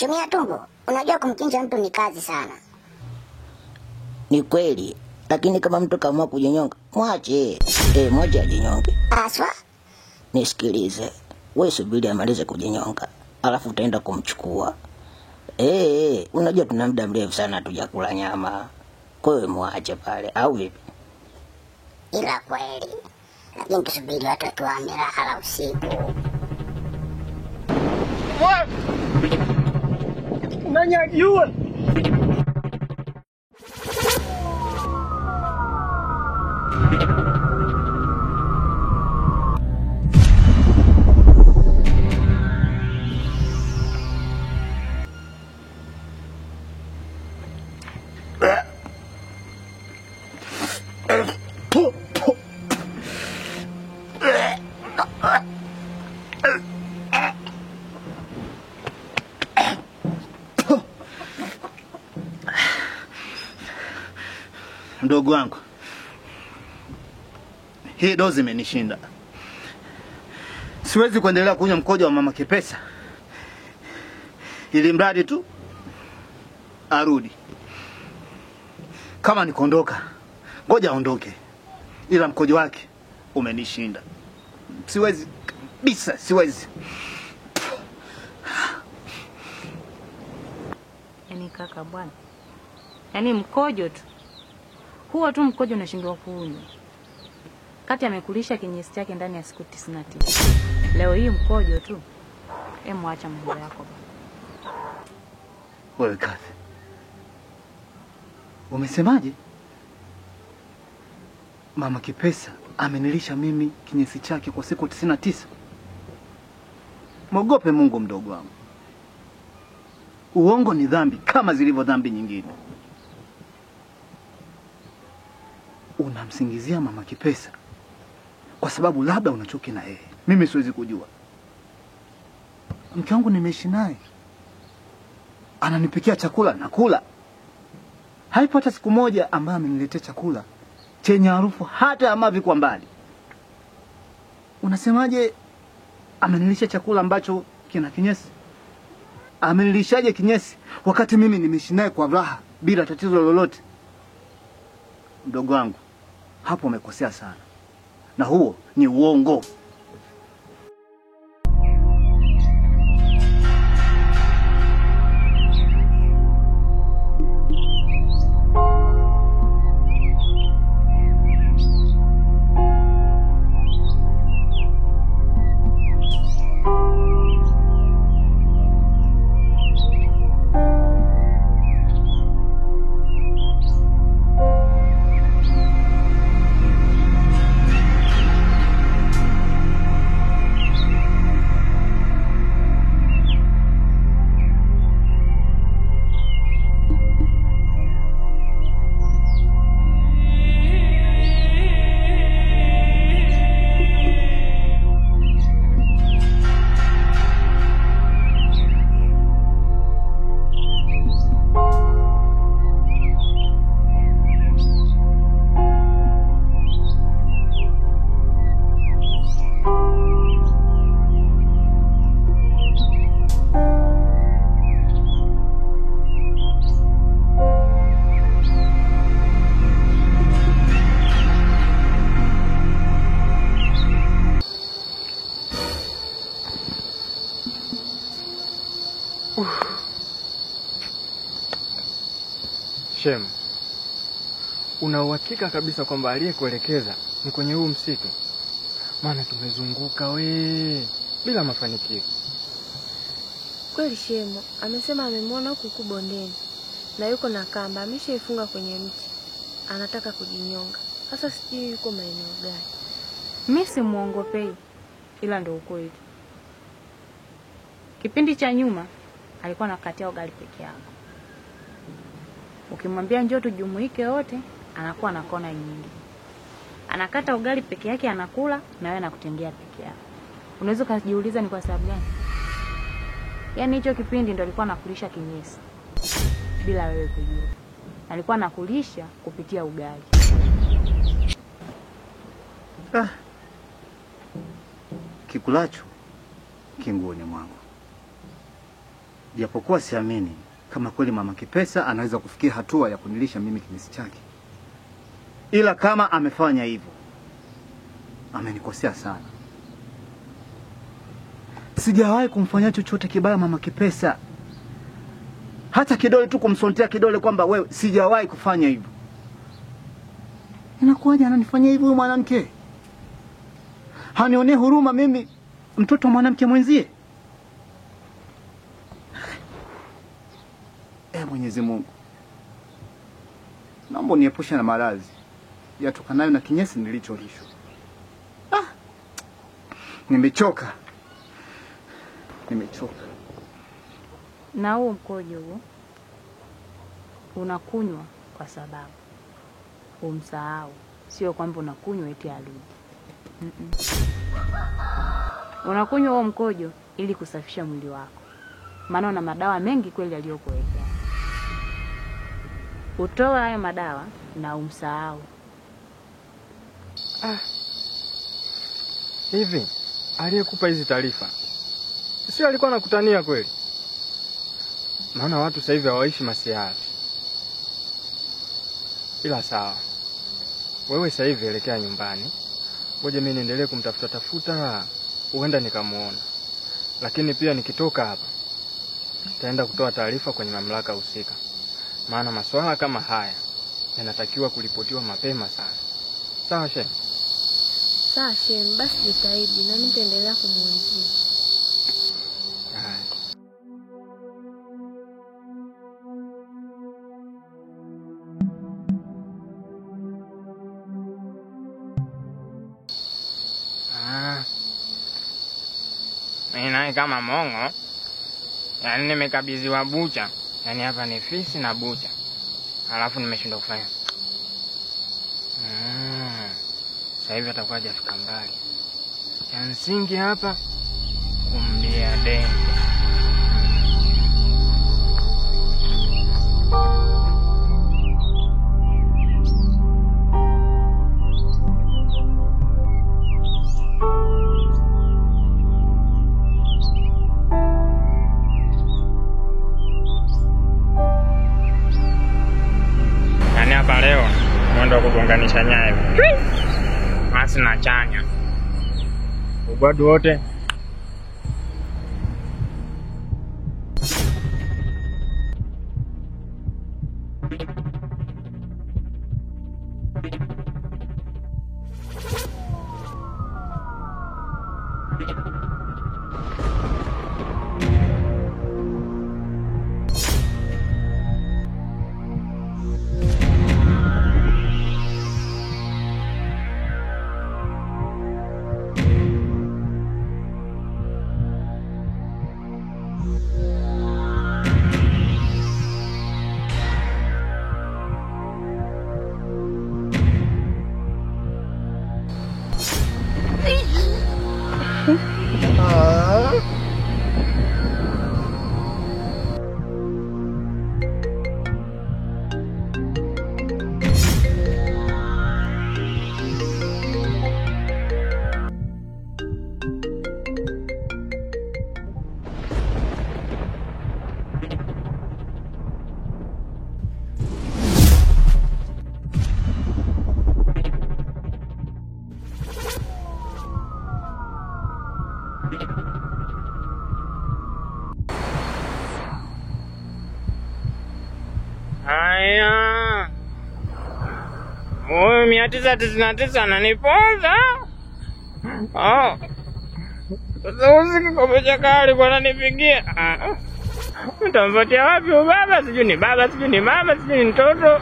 Kuchumia tumbo, unajua kumchinja mtu ni kazi sana. Ni kweli, lakini kama mtu kaamua kujinyonga, mwache. Mwache ajinyonge. Aswa? Nisikilize. Wewe subiri amalize kujinyonga, alafu utaenda kumchukua. Unajua tuna muda mrefu sana hatujakula nyama. Kwa hiyo mwache pale, au vipi? Ila kweli, lakini tusubiri watu wakiwa wamelala usiku. Unanyajua? Ndugu wangu, hii dozi imenishinda. Siwezi kuendelea kunywa mkojo wa mama Kipesa, ili mradi tu arudi. Kama nikuondoka, ngoja aondoke, ila mkojo wake umenishinda. Siwezi kabisa, siwezi. Yaani kaka bwana, yaani mkojo tu huo tu mkojo unashindwa kuunywa. Kati amekulisha kinyesi chake ndani ya siku 99. Leo hii mkojo tu. Mwacha mambo yako bwana. Wewe kazi. Umesemaje? Mama Kipesa amenilisha mimi kinyesi chake kwa siku 99. Mwogope Mungu mdogo wangu. Uongo ni dhambi kama zilivyo dhambi nyingine. Unamsingizia mama Kipesa kwa sababu labda unachuki na yeye. Mimi siwezi kujua. Mke wangu nimeishi naye, ananipikia chakula nakula. Haipo hata siku moja ambaye ameniletea chakula chenye harufu hata ya mavi kwa mbali. Unasemaje amenilisha chakula ambacho kina kinyesi? Amenilishaje kinyesi wakati mimi nimeishi naye kwa raha bila tatizo lolote? Mdogo wangu, hapo umekosea sana. Na huo ni uongo. Shem, una uhakika kabisa kwamba aliyekuelekeza ni kwenye huu msitu? Maana tumezunguka bila mafanikio. Kweli Shemu, amesema amemwona huku bondeni na yuko na kamba ameshaifunga kwenye mti. Anataka kujinyonga. Sasa sijui yuko maeneo gani. Mimi simuongopei, ila ndio ukweli. Kipindi cha nyuma alikuwa anakatia ugali peke yake. Ukimwambia njoo tujumuike wote, anakuwa na kona nyingi. Anakata ugali peke yake anakula na wewe anakutendea peke yake. Unaweza kujiuliza ni kwa sababu gani? Yaani hicho kipindi ndio alikuwa anakulisha kinyesi bila wewe kujua. Alikuwa anakulisha kupitia ugali. Kikulacho kinguoni mwangu. Japokuwa siamini kama kweli mama Kipesa anaweza kufikia hatua ya kunilisha mimi kinyesi chake. Ila kama amefanya hivyo, amenikosea sana. Sijawahi kumfanyia chochote kibaya mama Kipesa. Hata kidole tu kumsontea kidole kwamba wewe, sijawahi kufanya hivyo. Inakuwaje ananifanyia hivyo mwanamke? Hanionee huruma mimi, mtoto wa mwanamke mwenzie? Mwenyezi Mungu, naomba uniepushe na maradhi yatokanayo na kinyesi nilicholishwa. Nimechoka. Na huo mkojo huo unakunywa kwa sababu umsahau, sio kwamba unakunywa eti arudi. Unakunywa huo mkojo ili kusafisha mwili wako, maana una madawa mengi kweli aliyokuwekea. Utoa hayo madawa na umsahau. Hivi aliyekupa hizi taarifa sio alikuwa anakutania kweli? Maana watu sasa hivi hawaishi masiara. Ila sawa, wewe sasa hivi elekea nyumbani, ngoja mimi niendelee kumtafuta, huenda nikamuona. Lakini pia nikitoka hapa nitaenda kutoa taarifa kwenye mamlaka husika, maana masuala kama haya yanatakiwa kuripotiwa mapema sana. Sawa Shem? Sawa Shem, basi jitahidi na nitaendelea kumuulizia. Mimi kama mongo, yaani nimekabidhiwa bucha, yaani hapa ni fisi na bucha, alafu nimeshindwa kufanya. Sasa hivi atakuwa hajafika mbali. Cha msingi hapa kumlia denge. Yaani hapa leo mwendo wa kugonganisha nyayo. Masi na chanya. Ugwadu wote. Haya. 999 ananiponza. Sasa usiku kwa chakali bwana nipigie. Mtampatia wapi baba? Sijui ni baba, sijui ni mama, sijui ni mtoto.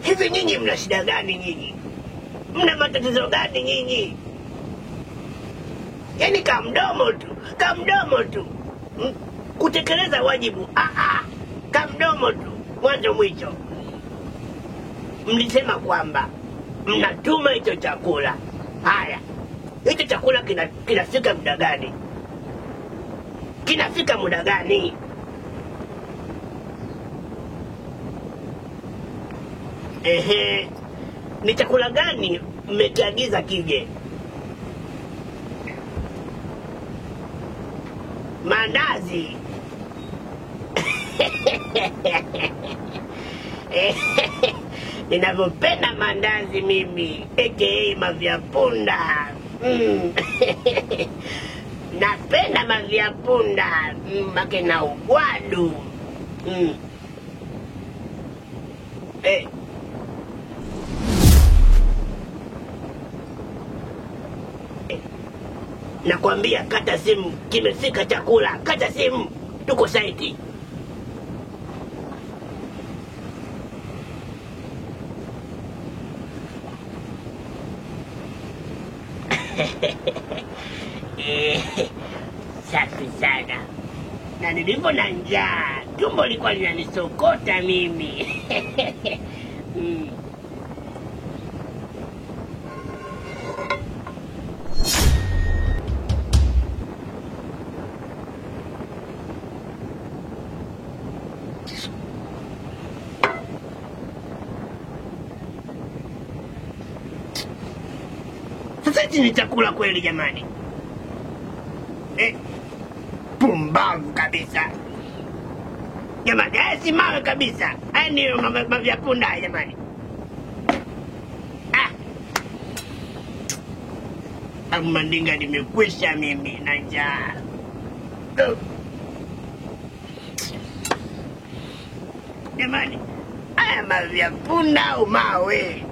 Hivi nyinyi mna shida gani nyinyi? Mna matatizo gani nyinyi? Yaani kamdomo tu. Kutekeleza wajibu. Kamdomo tu, mwanzo mwisho. Mlisema kwamba mnatuma hicho chakula. Haya, hicho chakula kinafika muda gani? Kinafika muda gani? Ni chakula gani mmekiagiza kije? Mandazi. Ninavyopenda mandazi mimi, aka mavyapunda. Napenda mavyapunda, make na ugwadu. Nakwambia kata simu, kimefika chakula. Kata simu, tuko saiti. Safi sana. Na nilipo na njaa, tumbo likuwa linanisokota mimi. Sasa hichi ni chakula kweli jamani? Pumbavu kabisa. Jamani, haya si mawe kabisa. Haya ni mavyapunda jamani. Mandinga nimekwisha mimi na njaa. Jamani, haya mavyapunda au mawe?